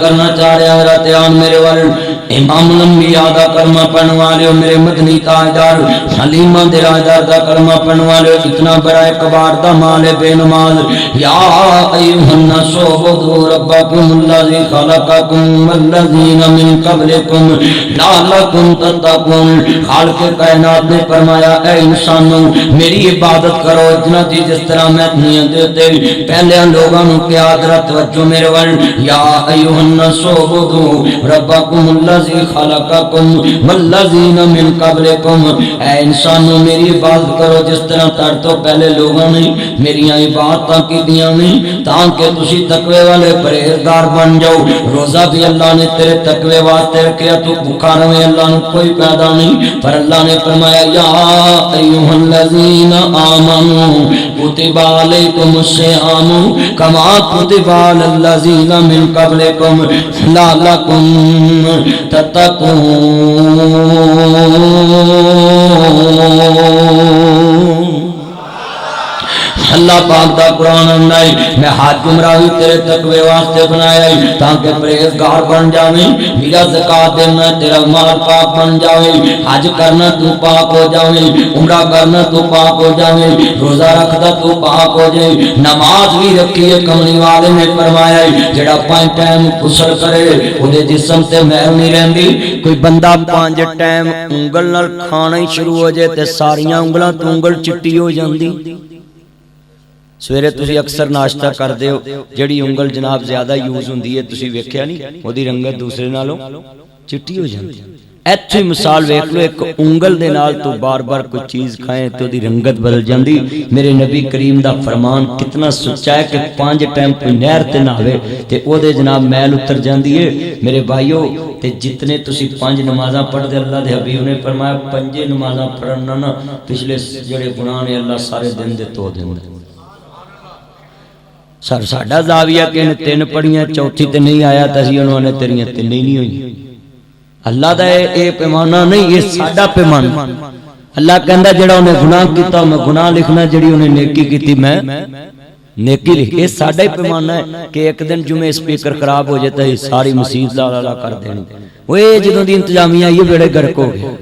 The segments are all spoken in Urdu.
کرنا چاہ رہے ہیں حضرت آن میرے ول امام الانبیاء دا کلمہ پڑھنے والے میرے مدنی تاجدار حلیمہ دے راجدار دا کلمہ پڑھنے والے اتنا بڑا کبار دا مال بے نماز یا ایوہ الناس اعبدوا ربکم الذی خلقکم والذین من قبلکم لعلکم تتقون۔ خالق کائنات نے فرمایا اے انسانوں میری عبادت کرو اتنا تھی جس طرح میں دنیا دیتے پہلے لوگوں کیا حضرت توجہ میرے ول یا ایوہ الناس اعبدوا ربکم الذی خلقکم والذین من قبلکم، اے انسانوں میری عبادت کرو جس طرح تر تو پہلے لوگوں نے میری عبادت کیتیاں نہیں تاکہ تسی تقوی والے پرہیزگار بن جاؤ۔ روزہ بھی اللہ نے تیرے تقوی واسطے رکھیا، تو بھوکا رہے اللہ نے کوئی پیدا نہیں، پر اللہ نے فرمایا یا ایھا الذین آمنوا کتب علیکم الصیام کما کتب علی الذین من قبلکم لعلکم تتقون۔ اللہ پاک دا قرآن اندائی میں حج عمرہ بھی تیرے تقوی واسطے بنایا ہے تاکہ پرہیزگار بن جاویں، میرا زکاة دینا تیرا مال پاک بن جاوے، حج کرنا تو پاک ہو جاویں، عمرہ کرنا تو پاک ہو جاویں، روزہ رکھدا تو پاک ہو جائے۔ نماز بھی رکھی ہے، کملی والے نے فرمایا ہے جڑا 5 ٹائم غسل کرے اودے جسم تے میل نہیں رہندی۔ کوئی بندہ 5 ٹائم انگل نال کھانا ہی شروع ہو جائے تے ساریاں انگلاں تو انگل چٹی ہو جاندی۔ سویرے تسی اکثر ناشتہ کر دیو جڑی انگل جناب زیادہ یوز ہوندی ہے تسی ویکھیا نہیں اودی رنگت دوسرے نالوں چٹی ہو جاندی۔ ایتھے مثال ویکھ لو ایک انگل دے نال تو بار بار کوئی چیز کھائیں تو دی رنگت بدل جاندی۔ میرے نبی کریم دا فرمان کتنا سچا ہے کہ 5 ٹائم کوئی نہر تے نہاوے تے او دے جناب میل اتر جاندی ہے۔ میرے بھائیو تے جتنے تسی 5 نمازاں پڑھ دے اللہ دے حبیب نے فرمایا 5 نمازاں پڑھنا نا پچھلے جڑے گناہ نے اللہ سارے دن دے تو دیندا۔ سر ساڈا زاویہ کہ نے 3 پڑھیاں چوتھی تے نہیں آیا تے اسی انہوں نے تیریاں 3 ہی نہیں ہوئی۔ اللہ دا اے پیمانہ نہیں، یہ ساڈا پیمانہ۔ اللہ کہندا جڑا انہیں گناہ کیتا میں گناہ لکھنا، جڑی انہیں نیکی کیتی میں نیکی لکھ۔ یہ ساڈا ہی پیمانہ ہے کہ ایک دن جمعے سپیکر خراب ہو جاتا ہے ساری مسیت لا کر دینی، وہ جدوں دی انتظامیہ یہ بیڑے گرک ہو گئے،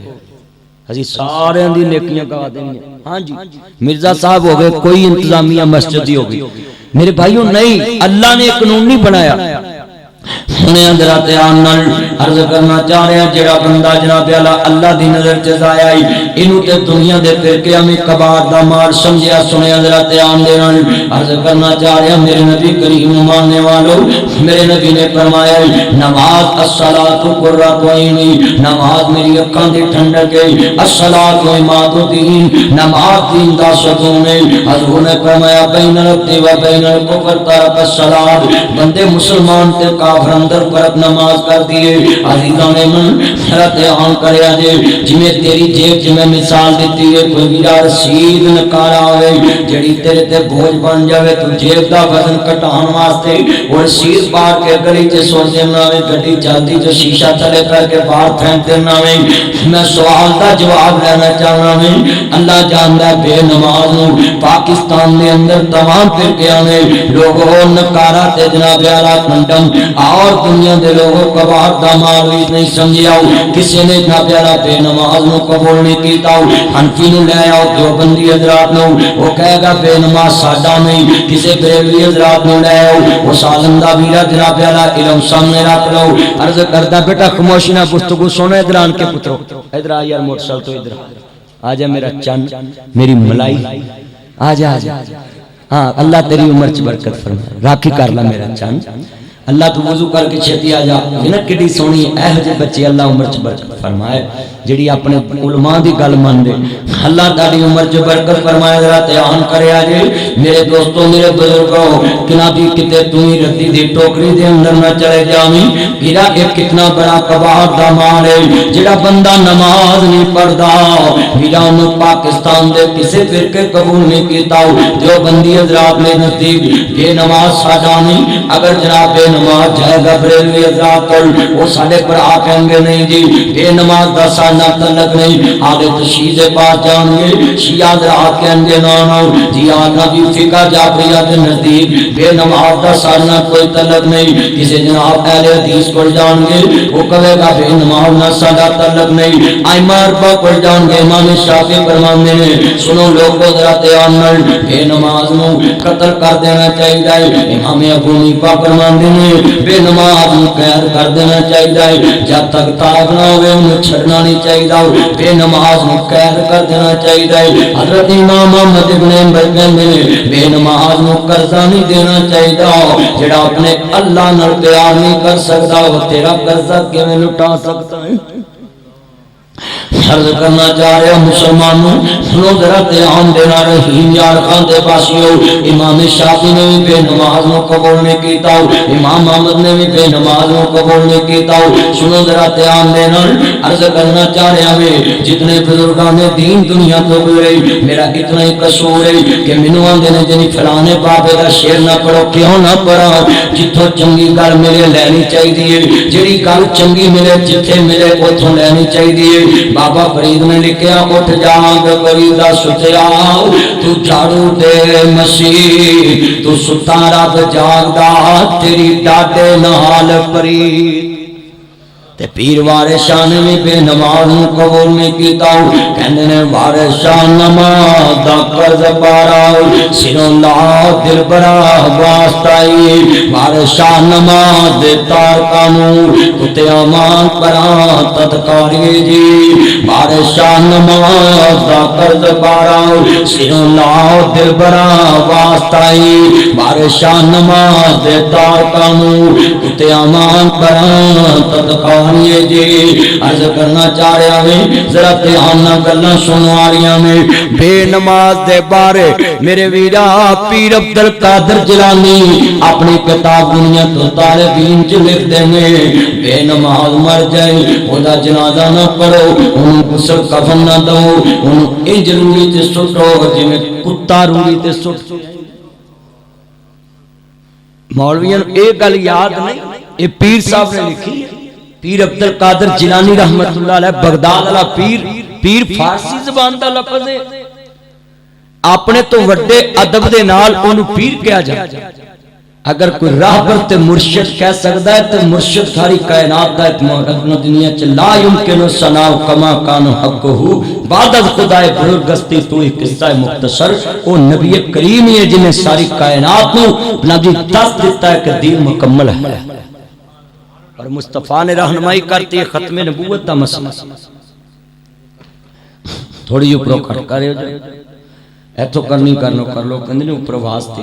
اسی سارے دی نیکیاں گوا دینی۔ ہاں جی مرزا صاحب ہو گئے، کوئی انتظامیہ مسجد ہی ہو گئی۔ میرے بھائیوں نہیں، اللہ نے قانون نہیں بنایا۔ سنے حضرات آنال عرض کرنا چاہ رہے ہیں جڑا بندہ جناب اللہ دی نظر چزائے آئی انہوں تے دنیا دے فرقے ہمیں کبار دا مار سمجھیا۔ سنے حضرات آن دے رہا عرض کرنا چاہ رہے ہیں میرے نبی کریم ماننے والوں، میرے نبی نے فرمایا نماز الصلاۃ قرۃ عینی، نماز میری اکھاں دی ٹھنڈک ہے، الصلاۃ عماد الدین، نماز دین دا ستون ہے۔ حضور نے فرمایا بین العبد و بین الکفر ترک الصلاۃ، بندے مسلمان تے کافر اندر فرق نماز کر دیئے۔ عزیزان من حضرت آن کریا جے جمیں تیری جیب جمیں مثال دیتی ہے، کوئی میرا رسید نکالا ہوئے جڑی تیرے تے بوجھ بن جاوے تو جیب دا وزن کٹان واسطے وہ رسید بار کے گلی تے سو دینا ہوئے، گھڑی جاتی جو شیشہ چلے کر کے باہر پھینک دینا ہوئے۔ میں سوال دا جواب لینا چاہنا ہوئے، اللہ جاندہ بے نماز ہوں پاکستان میں اندر تمام فرقیاں نے لوگوں نکارا تے جناب اعلیٰ کنڈم اور دنیا دے لوگوں کا باہر دامار بھی نہیں سمجھیا ہو، کسی نے جناب اعلیٰ بے نماز نو قبول نہیں کیتا ہو۔ حنفی نو لے آؤ دیوبندی حضرات نو وہ کہے گا بے نماز ساڈا نہیں، کسی بریلوی حضرات نو لے آؤ وہ سالم دا ویرا جناب اعلیٰ علم سامنے رکھ لو۔ عرض کردہ بیٹا خاموشی نہ گفتگو سونا، ادھر آن کے پترو ادھر آ یار موٹر سائیکل تو ادھر آجا میرا چند میری ملائی آجا آجا۔ ہاں اللہ تیری عمر چ برکت فرمائے، راکھی کر لا میرا چند، اللہ تو وضو کر کے چھتی آجا۔ یہ کڈی سونی اہو جے بچے اللہ عمر چ برکت فرمائے جڑی اپنے علماء دی گل مان دے، اللہ تعالی عمر چ برکت فرمائے۔ ذرا دھیان کرے آجے میرے دوستوں میرے بزرگوں، کنا بھی کتے تھی ردی دی ٹوکری دے اندر نہ چلے جاویں۔ گرا ایک کتنا بڑا کباڑ دا مال ہے جڑا بندہ نماز نہیں پڑھدا، گرا انہوں پاکستان دے کسے فرقے قبول نہیں کیتا۔ دیوبندی حضرات نے نزدیک بے نماز ساڈا نہیں، اگر جناب بے نماز جائے گا بریلوی حضرات وہ سارے برا کہیں گے نہیں جی بے نماز دا سانہ تعلق نہیں آگے تشہیر پاس جان گے شیعہ حضرات کہیں گے نانا جی آنا جی فقہ جعفریہ کے نزدیک بے نماز دا سانہ کوئی تعلق نہیں کسی جناب اہل حدیث پر جان گے وہ کہے گا بے نماز نہ سادہ تعلق نہیں ائمہ اربعہ پر جان گے امام شافعی فرماندے نے سنو لوگوں ذرا دھیان نال بے نماز نو قتل کر دینا چاہیے امام ابو حنیفہ فرماندے نے بے نماز نو قید کر دینا چاہیے جب تک طاق نہ ہوئے انہیں چھڑنا نہیں چاہیے بے نماز نو قید کر دینا چاہیے حضرت امام احمد ابن حنبل کہندے نے بے نماز نو قرضہ نہیں دینا چاہیے جڑا اپنے اللہ نال پیار نہیں کر سکتا وہ تیرا قرضہ کیویں لٹا سکتا ہے عرض کرنا چاہ رہے مسلمانوں سنو ذرا دھیان دینا رحیم یار خان دے پاسیو امام شافعی نے بھی بے نماز نو قبول نہیں کیتا امام احمد نے بھی بے نماز نو قبول نہیں کیتا سنو ذرا دھیان دینا عرض کرنا چاہ رہے ہیں جتنے بزرگان دین دنیا تو گزرے میرا اتنا ہی قصور ہے کہ مینوں آندے نے جنی فلانے بابے دا شعر نہ پڑھو کیوں نہ پڑھا جتھوں چنگی گل ملے لینی چاہیے جڑی گل چنگی ملے جتھے ملے اوتھوں لینی چاہیے بابا فرید نے لکھیا اٹھ جاگ فریدا ستیا تو جھاڑو دے مسیح تو ستا رب جاگدا تیری ڈاڈے نال فرید تے پیر وارثاں نے بھی بے نماز نو قبول نہیں کیتا کہندے نے وارثاں نماز دا قرض پارا سروں لا دل برا واسطائی وارثاں نماز دے تارکاں نو کتے امان پرا تدکاری جی وارثاں نماز دا قرض پارا سروں لا دل برا واسطائی وارثاں نماز دے تارکاں نو کتے امان پرا تدکاری جی عرض کرنا چاہ رہا میں ذرا دھیان نہ گلاں سنو آریاں میں بے نماز دے بارے میرے ویرا پیر عبد القادر جیلانی اپنی کتاب دنیا تو طالبین چ لکھ دیں گے بے نماز مر جائے خدا جنازہ نہ پڑھو ان غسل کفن نہ دو ان انج روڑی تے سٹو جی میں کتا روڑی تے سٹ مولویاں ایک گل یاد نہیں یہ پیر صاحب نے لکھی ہے پیر عبد القادر جیلانی رحمت اللہ علیہ بغداد والا پیر فارسی زبان دا لفظ ہے اپنے تو وڈے ادب دے نال اونوں پیر کہا جائے اگر کوئی راہبر تے مرشد کہہ سکدا ہے تے مرشد ساری کائنات دا اتمام دنیا چ لا یمکن ثنا کما کان حقہ بعد از خدائے بزرگستی تو ایک قصہ مختصر او نبی کریم ہی ہے جن نے ساری کائنات نو نبی دس دیتا ہے کہ دین مکمل ہے اور مصطفیٰ نے رہنمائی کرتی ہے ختم نبوت دا مسئلہ تھوڑی اوپروں کھڑ کرے ہو جائے ایتھو کرنی کرنو کر لو کندے نے اوپر آواز تھی